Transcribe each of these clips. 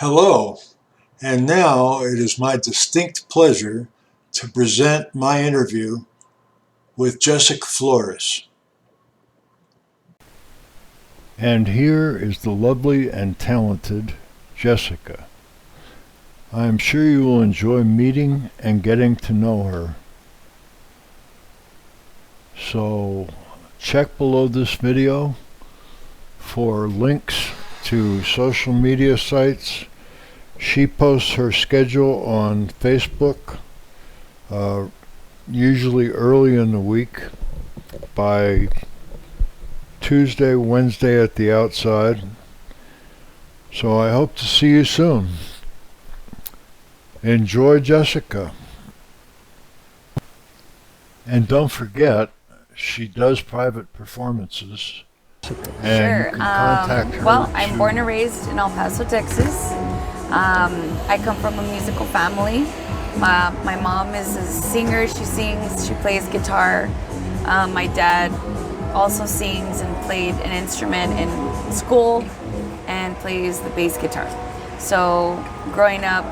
Hello, and now it is my distinct pleasure to present my interview with Jessica Flores. And here is the lovely and talented Jessica. I am sure you will enjoy meeting and getting to know her. So check below this video for links to social media sites. She posts her schedule on Facebook, usually early in the week, by Tuesday, Wednesday at the outside. So I hope to see you soon. Enjoy, Jessica. And don't forget, she does private performances. And you can contact her. Well, I'm born and raised in El Paso, Texas. I come from a musical family. My mom is a singer. She sings, she plays guitar. My dad also sings and played an instrument in school and plays the bass guitar. So growing up,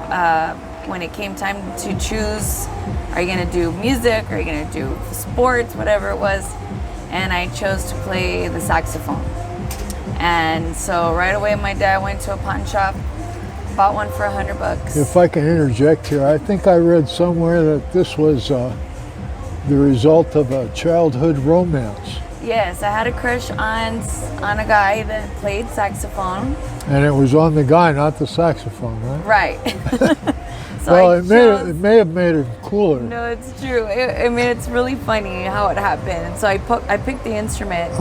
when it came time to choose, are you gonna do music, are you gonna do sports, whatever it was, and I chose to play the saxophone. And so right away my dad went to a pawn shop, bought one for $100. If I can interject here, I think I read somewhere that this was the result of a childhood romance. Yes, I had a crush on a guy that played saxophone. And it was on the guy, not the saxophone, right? Right. So well, it may have made it cooler. No, it's true. I mean, it's really funny how it happened. So I picked the instrument,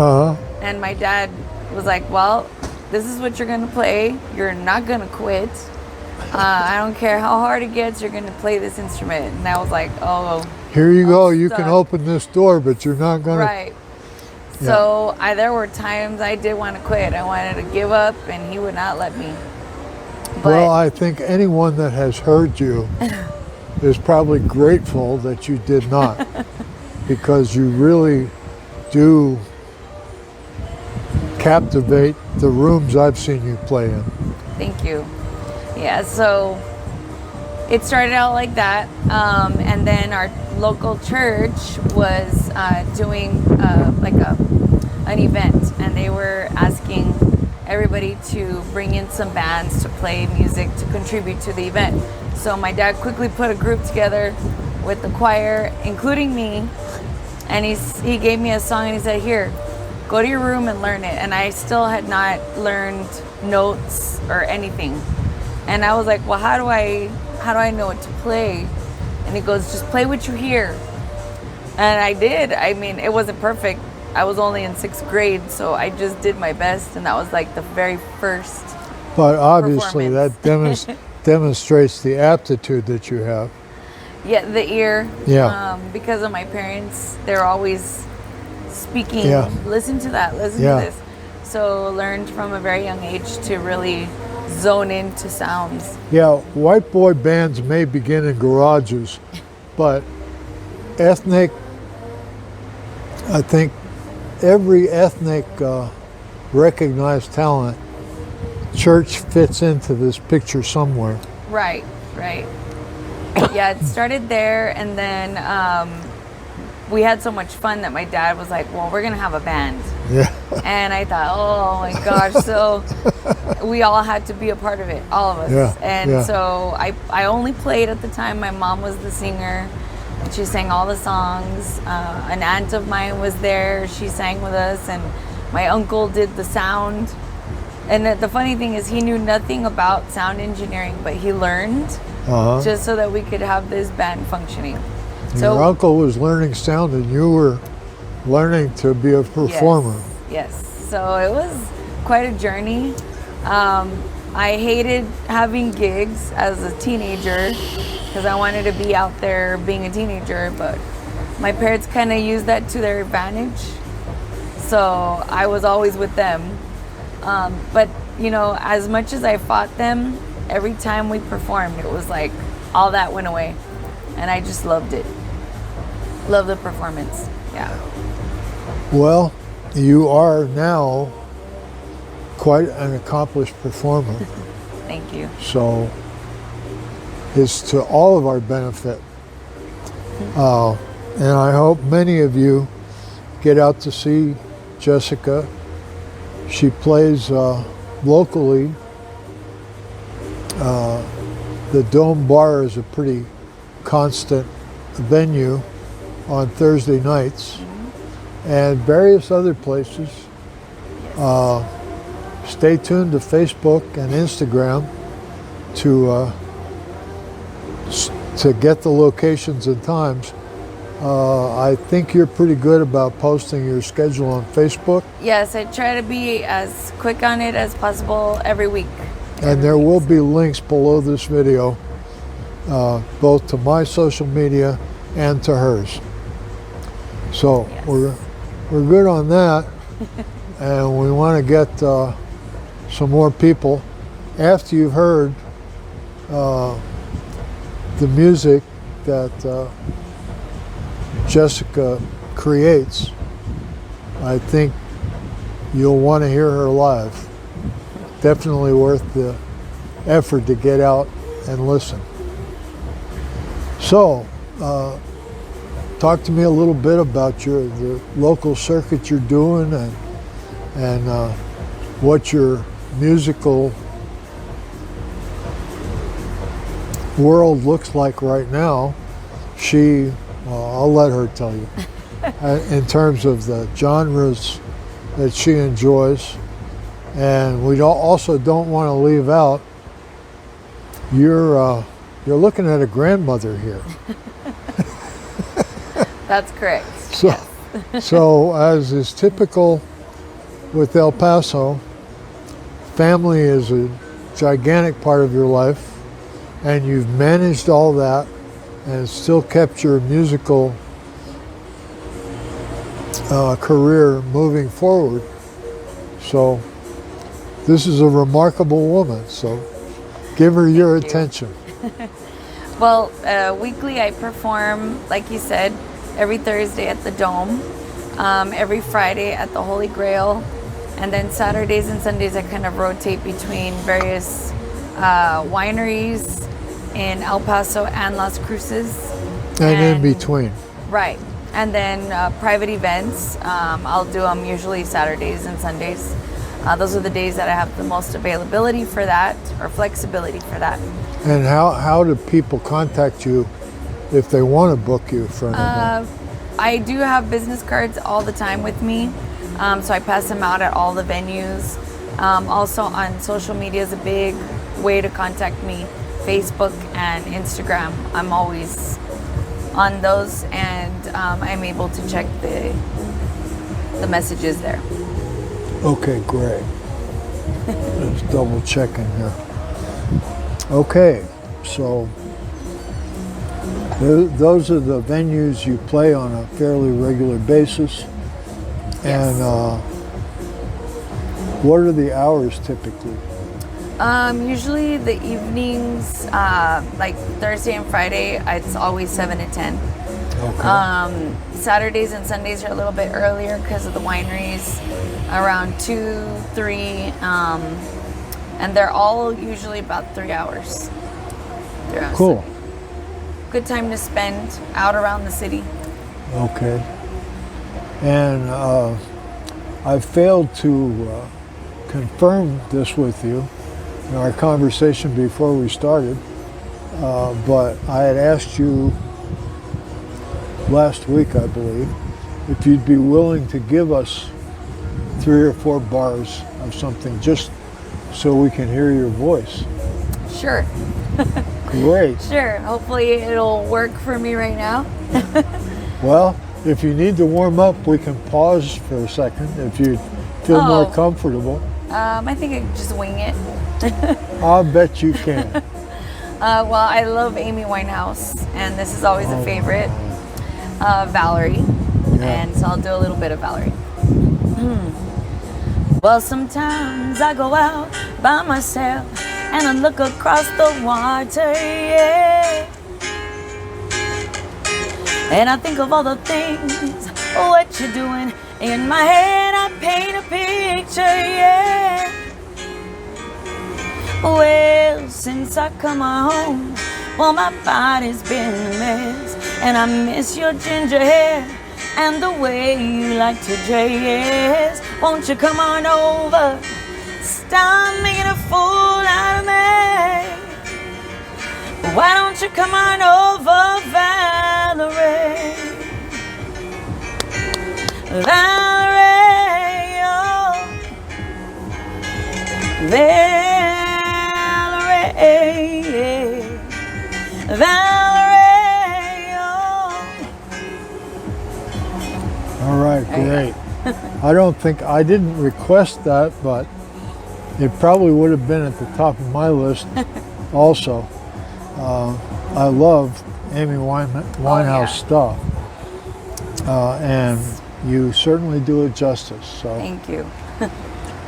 and my dad was like, "Well, this is what you're gonna play. You're not gonna quit. I don't care how hard it gets. You're gonna play this instrument." And I was like, "Oh, here you go. You can open this door, but you're not gonna." Right. So there were times I did want to quit. I wanted to give up, and he would not let me. But well, I think anyone that has heard you is probably grateful that you did not, because you really do captivate the rooms I've seen you play in. Thank you. Yeah, so it started out like that, and then our local church was doing like an event, and they were asking everybody to bring in some bands to play music to contribute to the event. So my dad quickly put a group together with the choir, including me, and he gave me a song and he said, "Here, go to your room and learn it." And I still had not learned notes or anything. And I was like, "Well, how do I know what to play?" And he goes, "Just play what you hear." And I did. I mean, it wasn't perfect. I was only in 6th grade, so I just did my best, and that was like the very first. But obviously that demonstrates the aptitude that you have. Yeah, the ear. Yeah. Because of my parents, they're always speaking. Yeah. Listen to that. Listen to this. So learned from a very young age to really zone into sounds. Yeah, white boy bands may begin in garages, but ethnic, I think every ethnic recognized talent, church fits into this picture somewhere. Right. Yeah, it started there, and then we had so much fun that my dad was like, "Well, we're gonna have a band." Yeah. And I thought, oh my gosh, so we all had to be a part of it, all of us. Yeah. And so I only played at the time. My mom was the singer, and she sang all the songs. An aunt of mine was there. She sang with us, and my uncle did the sound. And the funny thing is, he knew nothing about sound engineering, but he learned just so that we could have this band functioning. So your uncle was learning sound, and you were learning to be a performer. Yes. So it was quite a journey. I hated having gigs as a teenager because I wanted to be out there being a teenager, but my parents kind of used that to their advantage. So I was always with them. But, you know, as much as I fought them, every time we performed, it was like all that went away. And I just loved it. Love the performance. Yeah. Well, you are now quite an accomplished performer. Thank you. So it's to all of our benefit. And I hope many of you get out to see Jessica. She plays locally. The Dome Bar is a pretty constant venue on Thursday nights, and various other places. Stay tuned to Facebook and Instagram to get the locations and times. I think you're pretty good about posting your schedule on Facebook. Yes, I try to be as quick on it as possible every week. And there will be links below this video, both to my social media and to hers. So Yes. we're good on that, and we want to get some more people. After you've heard the music that Jessica creates, I think you'll want to hear her live. Definitely worth the effort to get out and listen. So, talk to me a little bit about the local circuit you're doing and what your musical world looks like right now. I'll let her tell you. In terms of the genres that she enjoys. And we also don't want to leave out, you're looking at a grandmother here. That's correct. So, so as is typical with El Paso, family is a gigantic part of your life, and you've managed all that and still kept your musical career moving forward. So this is a remarkable woman, so give her your attention. Well, weekly I perform, like you said, every Thursday at the Dome, every Friday at the Holy Grail, and then Saturdays and Sundays I kind of rotate between various wineries in El Paso and Las Cruces. And in between. Right. And then private events, I'll do them usually Saturdays and Sundays. Those are the days that I have the most availability for that, or flexibility for that. And how do people contact you if they want to book you for an event? I do have business cards all the time with me, so I pass them out at all the venues. Also on social media is a big way to contact me, Facebook and Instagram. I'm always on those, and I'm able to check the messages there. Okay, great. Just double checking here. Okay, so those are the venues you play on a fairly regular basis. Yes. And what are the hours typically? Usually the evenings, like Thursday and Friday, it's always 7 to 10. Okay. Saturdays and Sundays are a little bit earlier because of the wineries, around 2, 3, and they're all usually about 3 hours. 3 hours. Cool. Good time to spend out around the city. Okay. And I failed to confirm this with you in our conversation before we started, but I had asked you last week, I believe, if you'd be willing to give us 3 or 4 bars of something just so we can hear your voice. Sure. Great. Sure. Hopefully it'll work for me right now. Well, if you need to warm up, we can pause for a second if you feel more comfortable. I think I can just wing it. I'll bet you can. Well, I love Amy Winehouse, and this is always a favorite. Valerie, and so I'll do a little bit of Valerie. Well, sometimes I go out by myself and I look across the water, yeah. And I think of all the things, what you're doing. In my head I paint a picture, yeah. Well, well since I come home. Well, my body's been a mess, and I miss your ginger hair and the way you like to dress. Won't you come on over? Stop making a fool out of me. Why don't you come on over, Valerie? Valerie, oh, Valerie, Valerie, oh. All right, great. I didn't request that, but it probably would have been at the top of my list also. I love Amy Winehouse stuff, and you certainly do it justice. So, Thank you.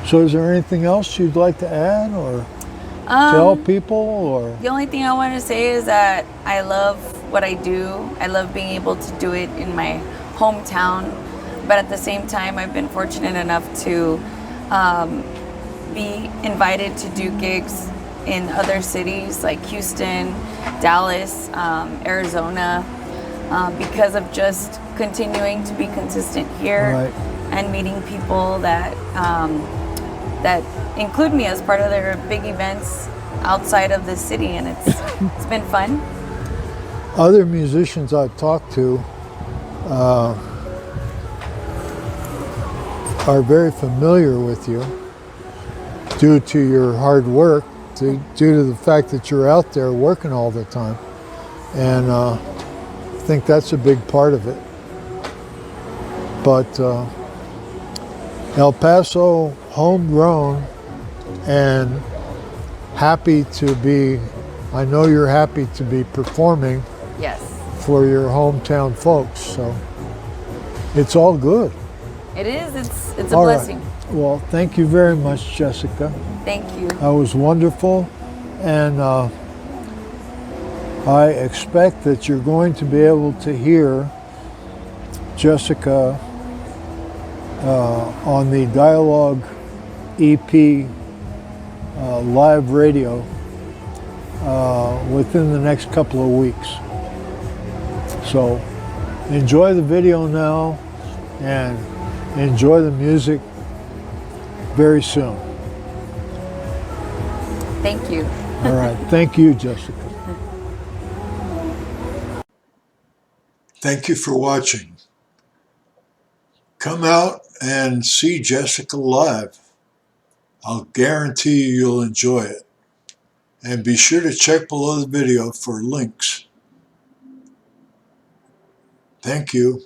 so is there anything else you'd like to add or tell people? Or The only thing I want to say is that I love what I do. I love being able to do it in my hometown, but at the same time, I've been fortunate enough to be invited to do gigs in other cities like Houston, Dallas, Arizona, because of just continuing to be consistent here Right. and meeting people that that include me as part of their big events outside of the city, and it's been fun. other musicians I've talked to are very familiar with you due to your hard work, due to the fact that you're out there working all the time. And I think that's a big part of it. But El Paso, homegrown, and happy to be, I know you're happy to be performing Yes, for your hometown folks. So it's all good. it is. It's a All right. blessing. Well, thank you very much, Jessica. Thank you. That was wonderful, and I expect that you're going to be able to hear Jessica on the Dialogue EP live radio within the next couple of weeks. So enjoy the video now and enjoy the music very soon. Thank you. All right. Thank you, Jessica. Thank you for watching. Come out and see Jessica live. I'll guarantee you'll enjoy it. And be sure to check below the video for links. Thank you.